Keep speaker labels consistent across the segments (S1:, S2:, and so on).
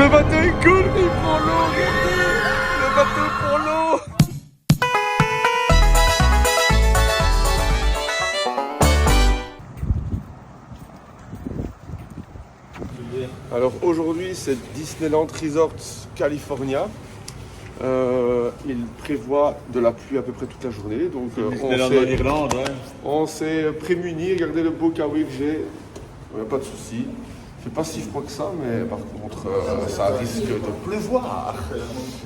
S1: Le bateau est cool, il prend l'eau, regardez. Le bateau prend l'eau. Alors aujourd'hui c'est Disneyland Resort California. Il prévoit de la pluie à peu près toute la journée, donc on s'est prémuni. Regardez le beau kawaii que j'ai, pas de souci. Il fait pas si froid que ça, mais par contre ça risque de pleuvoir.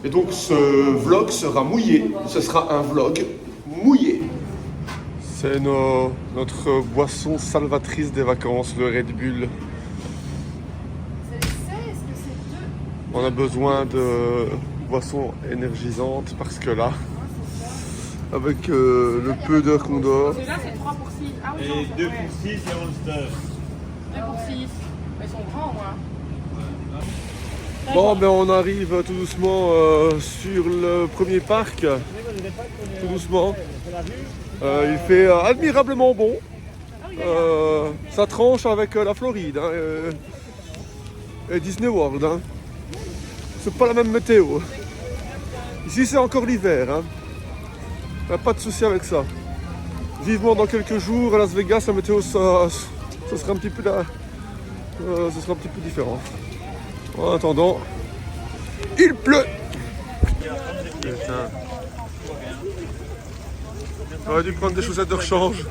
S1: Et donc ce vlog sera mouillé, ce sera un vlog mouillé. C'est notre boisson salvatrice des vacances, le Red Bull. On a besoin de boissons énergisantes parce que là, avec le peu d'heures qu'on dort.
S2: Celui-là c'est 3 pour 6. Ah oui,
S3: Et 2 pour 6 et Monster.
S2: 2 pour 6. Ils sont grands, moi.
S1: Bon, ben on arrive tout doucement sur le premier parc. Tout doucement. Il fait admirablement bon. Ça tranche avec la Floride et Disney World. Hein. C'est pas la même météo. Ici c'est encore l'hiver. Hein. Pas de souci avec ça. Vivement dans quelques jours à Las Vegas, la météo ça sera un petit peu là. Ce sera un petit peu différent. En attendant, il pleut. Putain. J'aurais dû prendre des chaussettes de rechange.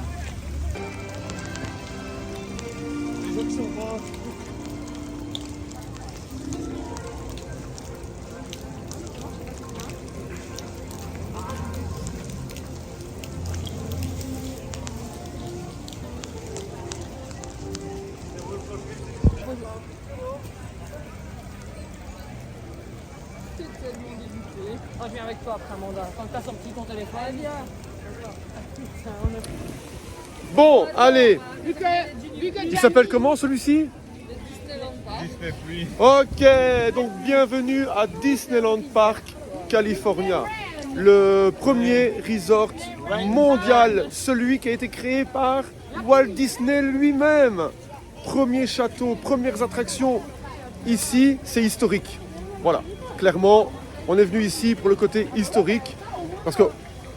S2: Oh, je viens avec toi après, Amanda. Quand t'as sorti ton téléphone.
S1: Bon, allez. Il s'appelle comment celui-ci?
S3: Disney Pluie.
S1: Ok, donc bienvenue à Disneyland Park, California. Le premier resort mondial, celui qui a été créé par Walt Disney lui-même. Premier château, premières attractions. Ici, c'est historique. Voilà, clairement, on est venu ici pour le côté historique. Parce que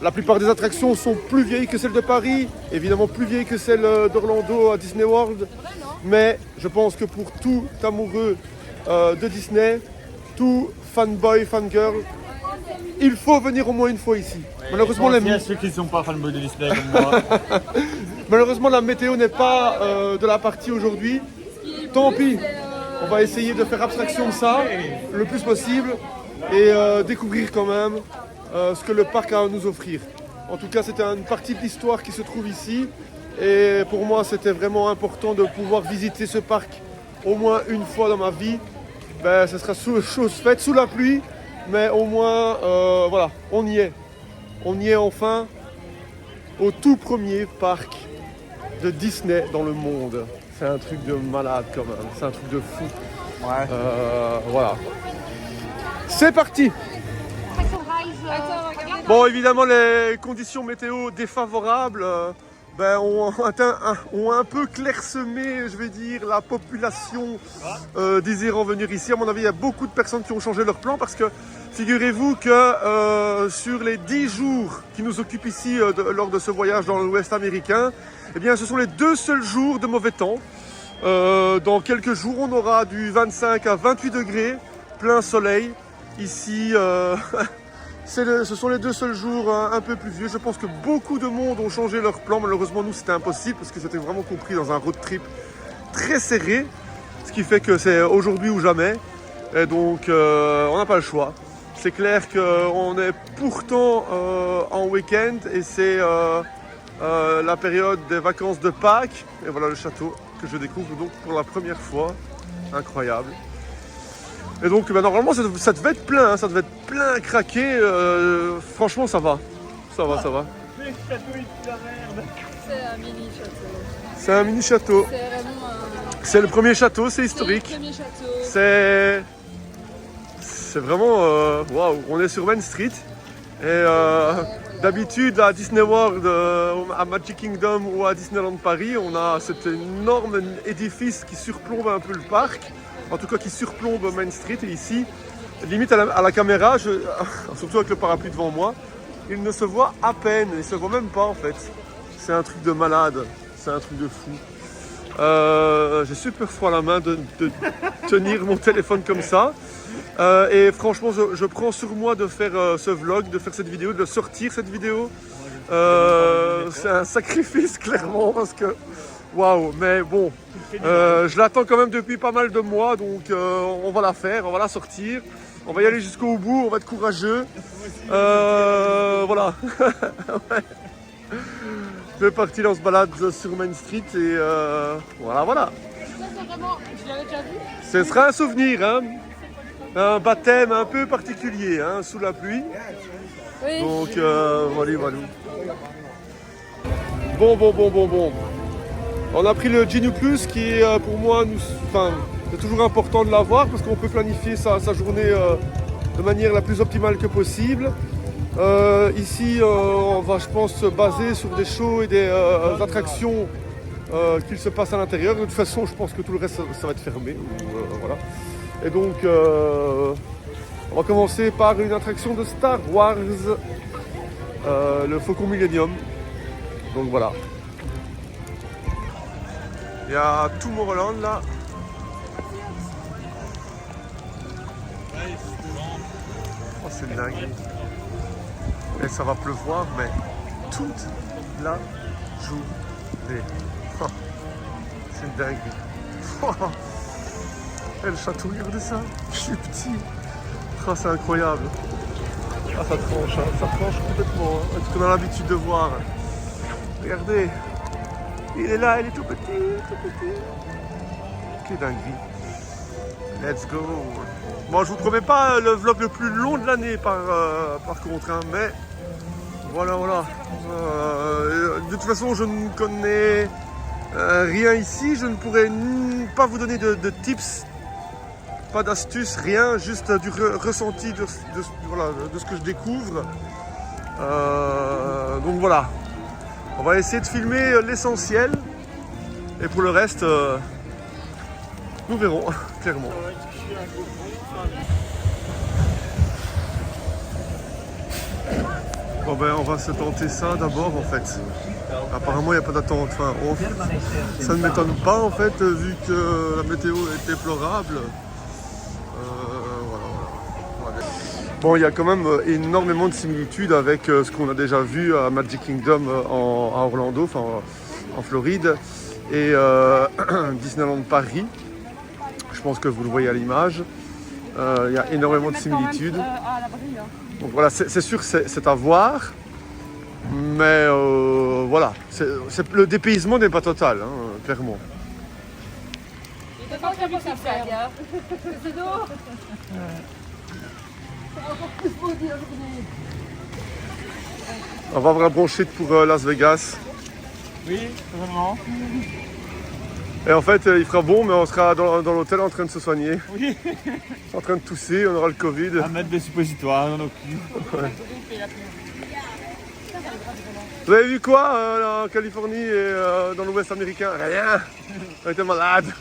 S1: la plupart des attractions sont plus vieilles que celles de Paris, évidemment plus vieilles que celles d'Orlando à Disney World. Mais je pense que pour tout amoureux de Disney, tout fanboy, fangirl, il faut venir au moins une fois ici. Malheureusement,
S3: Il y a ceux qui ne sont pas fanboys de Disney comme moi.
S1: Malheureusement, la météo n'est pas de la partie aujourd'hui. Tant pis, on va essayer de faire abstraction de ça le plus possible et découvrir quand même ce que le parc a à nous offrir. En tout cas, c'était une partie de l'histoire qui se trouve ici. Et pour moi, c'était vraiment important de pouvoir visiter ce parc au moins une fois dans ma vie. Ben, ce sera chose faite, sous la pluie, mais au moins, voilà, on y est. On y est enfin au tout premier parc de Disney dans le monde. C'est un truc de malade quand même, c'est un truc de fou.
S3: Ouais.
S1: Voilà. C'est parti! Bon, évidemment, les conditions météo défavorables ont un peu clairsemé, je vais dire, la population désirant venir ici. À mon avis, il y a beaucoup de personnes qui ont changé leur plan parce que figurez-vous que sur les 10 jours qui nous occupent ici lors de ce voyage dans l'Ouest américain, eh bien, ce sont les 2 seuls jours de mauvais temps. Dans quelques jours, on aura du 25 à 28 degrés, plein soleil. Ici, ce sont les 2 seuls jours un peu pluvieux. Je pense que beaucoup de monde ont changé leur plan. Malheureusement, nous, c'était impossible parce que c'était vraiment compris dans un road trip très serré. Ce qui fait que c'est aujourd'hui ou jamais. Et donc, on n'a pas le choix. C'est clair qu'on est pourtant en week-end et c'est la période des vacances de Pâques. Et voilà le château que je découvre donc pour la première fois. Incroyable. Et donc normalement ça devait être plein, hein, ça devait être plein craqué. Franchement ça va. Ça va.
S3: Le château il pue la merde.
S2: C'est un mini château.
S1: C'est un mini château.
S2: C'est vraiment un...
S1: C'est le premier château, c'est historique.
S2: C'est le premier château.
S1: C'est vraiment... Waouh, on est sur Main Street. Et d'habitude à Disney World, à Magic Kingdom ou à Disneyland Paris, on a cet énorme édifice qui surplombe un peu le parc. en tout cas qui surplombe Main Street. Et ici, limite à la caméra, surtout avec le parapluie devant moi, il ne se voit à peine, il ne se voit même pas en fait. C'est un truc de malade, c'est un truc de fou. J'ai super froid à la main de tenir mon téléphone comme ça. Et franchement, je prends sur moi de faire ce vlog, de faire cette vidéo, de sortir cette vidéo. C'est un sacrifice clairement parce que waouh, mais bon, je l'attends quand même depuis pas mal de mois, donc on va la faire, on va la sortir, on va y aller jusqu'au bout, on va être courageux. Voilà. Ouais. C'est parti, on se balade sur Main Street et voilà.
S2: Ça, c'est vraiment. Je l'avais déjà vu.
S1: Ce sera un souvenir, hein. Un baptême un peu particulier, hein, sous la pluie.
S2: Oui.
S1: Donc voilà. Bon. On a pris le Genu Plus qui est pour moi, c'est toujours important de l'avoir parce qu'on peut planifier sa journée de manière la plus optimale que possible. Ici, on va, je pense, se baser sur des shows et des attractions qu'il se passe à l'intérieur. De toute façon, je pense que tout le reste, ça va être fermé. Voilà. Et donc, on va commencer par une attraction de Star Wars, le Faucon Millenium. Donc voilà. Il y a Tomorrowland là. Oh, c'est dingue. Et ça va pleuvoir, mais toute la journée. Oh, c'est une dinguerie. Et le château, regardez ça. Je suis petit. Oh, c'est incroyable. Ah, ça tranche, hein. Ça tranche complètement. Hein. Ce qu'on a l'habitude de voir. Regardez. Il est là, il est tout petit. Quelle dinguerie. Let's go. Bon, je vous promets pas le vlog le plus long de l'année par contre, hein, mais voilà. De toute façon, je ne connais rien ici. Je ne pourrais pas vous donner de tips, pas d'astuces, rien, juste du ressenti de ce que je découvre. Donc voilà. On va essayer de filmer l'essentiel et pour le reste, nous verrons clairement. Bon ben, on va se tenter ça d'abord en fait. Apparemment il n'y a pas d'attente. Enfin, ça ne m'étonne pas en fait vu que la météo est déplorable. Voilà. Bon, il y a quand même énormément de similitudes avec ce qu'on a déjà vu à Magic Kingdom à Orlando, enfin en Floride, et Disneyland Paris. Je pense que vous le voyez à l'image. Il y a énormément de similitudes. Donc voilà, c'est sûr que c'est à voir. Mais voilà, le dépaysement n'est pas total, hein, clairement.
S2: C'est pas très bien ça faire. C'est d'eau.
S1: On va avoir un bronchite pour Las Vegas.
S3: Oui, vraiment.
S1: Et en fait, il fera bon, mais on sera dans l'hôtel en train de se soigner.
S3: Oui.
S1: En train de tousser, on aura le Covid.
S3: À mettre des suppositoires dans nos culs.
S1: Ouais. Vous avez vu quoi en Californie et dans l'Ouest américain? Rien. On était malades.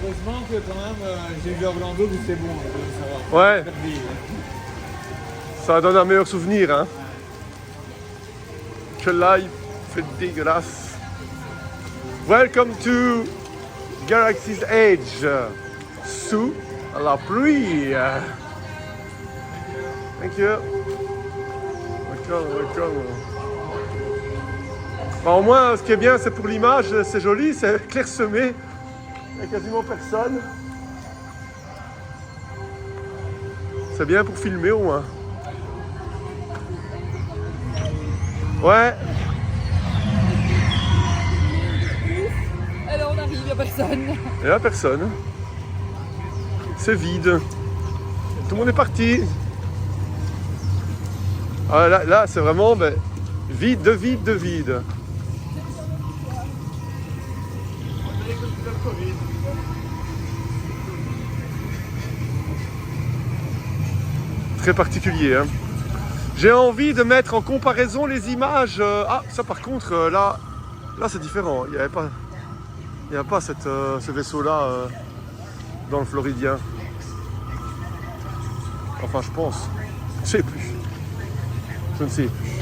S3: Heureusement que quand même, j'ai vu Orlando, que c'est bon. Ça va.
S1: Ouais. Ça donne un meilleur souvenir, hein. Que là, il fait dégueulasse. Welcome to Galaxy's Edge. Sous la pluie. Thank you. Welcome. Bon, au moins, ce qui est bien, c'est pour l'image, c'est joli, c'est clairsemé. Il n'y a quasiment personne. C'est bien pour filmer au moins. Ouais.
S2: Alors on arrive, il n'y a personne.
S1: Il n'y a personne. C'est vide. Tout le monde est parti. Ah, là c'est vraiment vide. Très particulier, hein. J'ai envie de mettre en comparaison les images. Ah, ça par contre, là c'est différent. Il n'y avait pas. Il n'y a pas ce vaisseau-là dans le Floridien. Enfin, je pense. Je ne sais plus. Je ne sais plus.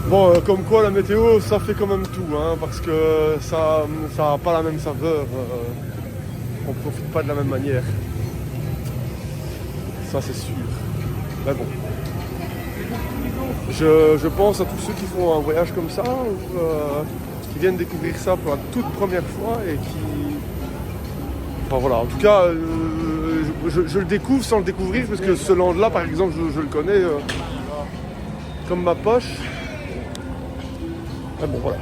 S1: Bon, comme quoi la météo, ça fait quand même tout, hein, parce que ça n'a pas la même saveur. On ne profite pas de la même manière. Ça, c'est sûr. Mais bon. Je pense à tous ceux qui font un voyage comme ça, ou qui viennent découvrir ça pour la toute première fois et qui... Enfin voilà, en tout cas, je le découvre sans le découvrir, parce que ce land-là, par exemple, je le connais comme ma poche. Mais bon, voilà.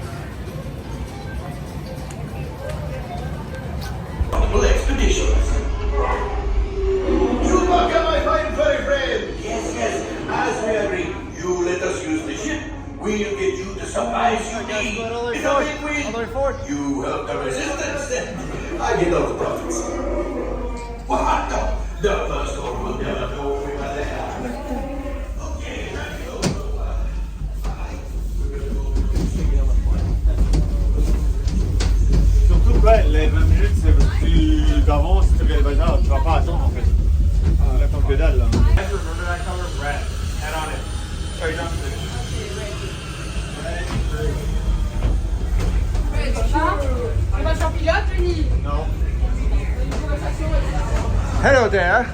S4: Chewbacca, my fine furry friend! Yes, yes, as we agreed. You let us use the ship, we'll get you the supplies you need. It's a win-win. You help the resistance, I get all the profits. What the? The first one will never go without the help. Okay, let's go.
S3: Surtout, ouais, les 20 minutes, c'est plus d'avance, c'est le bazar, tu vas pas attendre en fait. On attend que dalle là. Remember that color? Red. Head on it. Straight down to it.
S2: Conversation pilote, Denis.
S3: No.
S1: Hello there.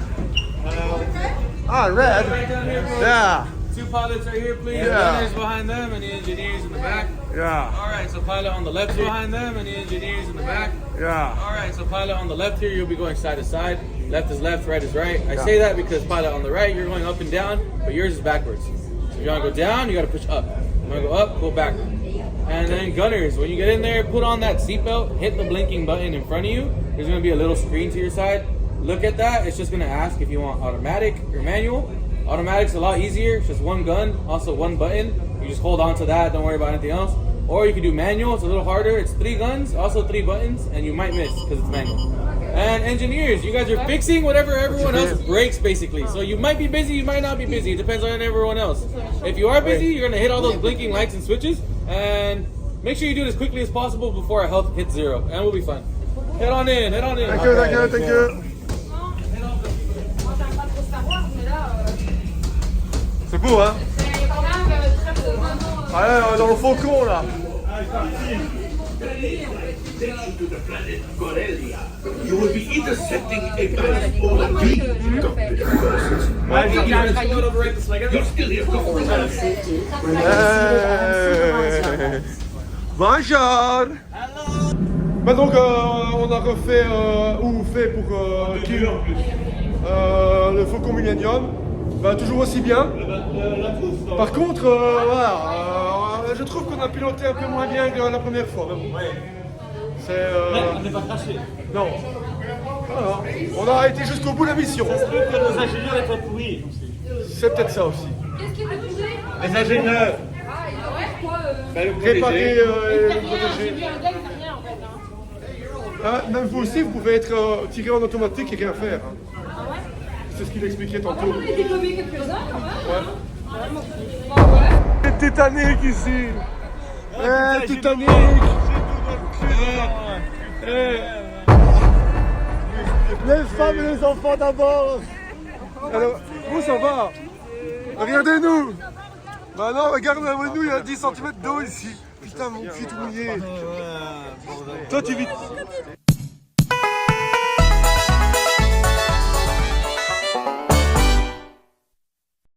S1: Ah, red.
S3: Right down here, bro.
S1: Yeah.
S3: Two pilots right here, please.
S1: Yeah.
S3: Gunners behind them and the engineers in the back.
S1: Yeah.
S3: All right, so pilot on the left behind them and the engineers in the back.
S1: Yeah.
S3: All right, so pilot on the left here, you'll be going side to side. Left is left, right is right. I say that because pilot on the right, you're going up and down, but yours is backwards. So if you want to go down, you got to push up. You want to go up, go back. And then gunners, when you get in there, put on that seatbelt, hit the blinking button in front of you. There's going to be a little screen to your side. Look at that. It's just going to ask if you want automatic or manual. Automatic's a lot easier. It's just one gun, also one button. You just hold on to that. Don't worry about anything else. Or you can do manual. It's a little harder. It's 3 guns, also 3 buttons, and you might miss because it's manual. And engineers, you guys are fixing whatever everyone else breaks, basically. So you might be busy, you might not be busy. It depends on everyone else. If you are busy, you're going to hit all those blinking lights and switches. And make sure you do it as quickly as possible before our health hits 0. And we'll be fine. Head on in, head on in.
S1: Thank you, thank you, thank you.
S2: Moi, j'aime pas trop Star Wars, mais là,
S1: C'est beau, hein?
S2: c'est quand même très beau.
S1: Ah ouais, dans le faucon, là.
S4: Take you to the planet Corellia. You will be intercepting a transport of deep cockpit first. You're still here for
S1: Hey. Bonjour. Bah donc on a refait ou fait pour Kill le Faucon Millennium. Bah toujours aussi bien. Par contre, voilà, je trouve qu'on a piloté un peu moins bien que la première fois. Mais bon. C'est.
S3: On n'est pas craché.
S1: Non. Alors, on a été jusqu'au bout de la mission.
S3: Que nos ingénieurs étaient pourris.
S1: C'est peut-être ça aussi.
S2: Qu'est-ce qui est touché?
S3: Les ingénieurs.
S2: Ah, il aurait quoi
S1: Réparer
S2: Il
S1: et
S2: fait rien, j'ai
S1: protéger.
S2: vu un gars, il fait rien en fait. Hein.
S1: Ah, même vous aussi, vous pouvez être tiré en automatique et rien faire. Hein.
S2: Ah ouais?
S1: C'est ce qu'il expliquait
S2: Ah,
S1: tantôt.
S2: j'en ai développé quelques-uns quand même.
S1: Ouais.
S2: Hein. Bah ouais.
S1: C'est Titanic ici. Eh, Titanic. Les femmes et les enfants d'abord. Alors, où ça va? Regardez-nous. Bah non, regarde-nous, il y a 10 cm d'eau ici. Putain, mon cul tout mouillé. Toi, tu vis...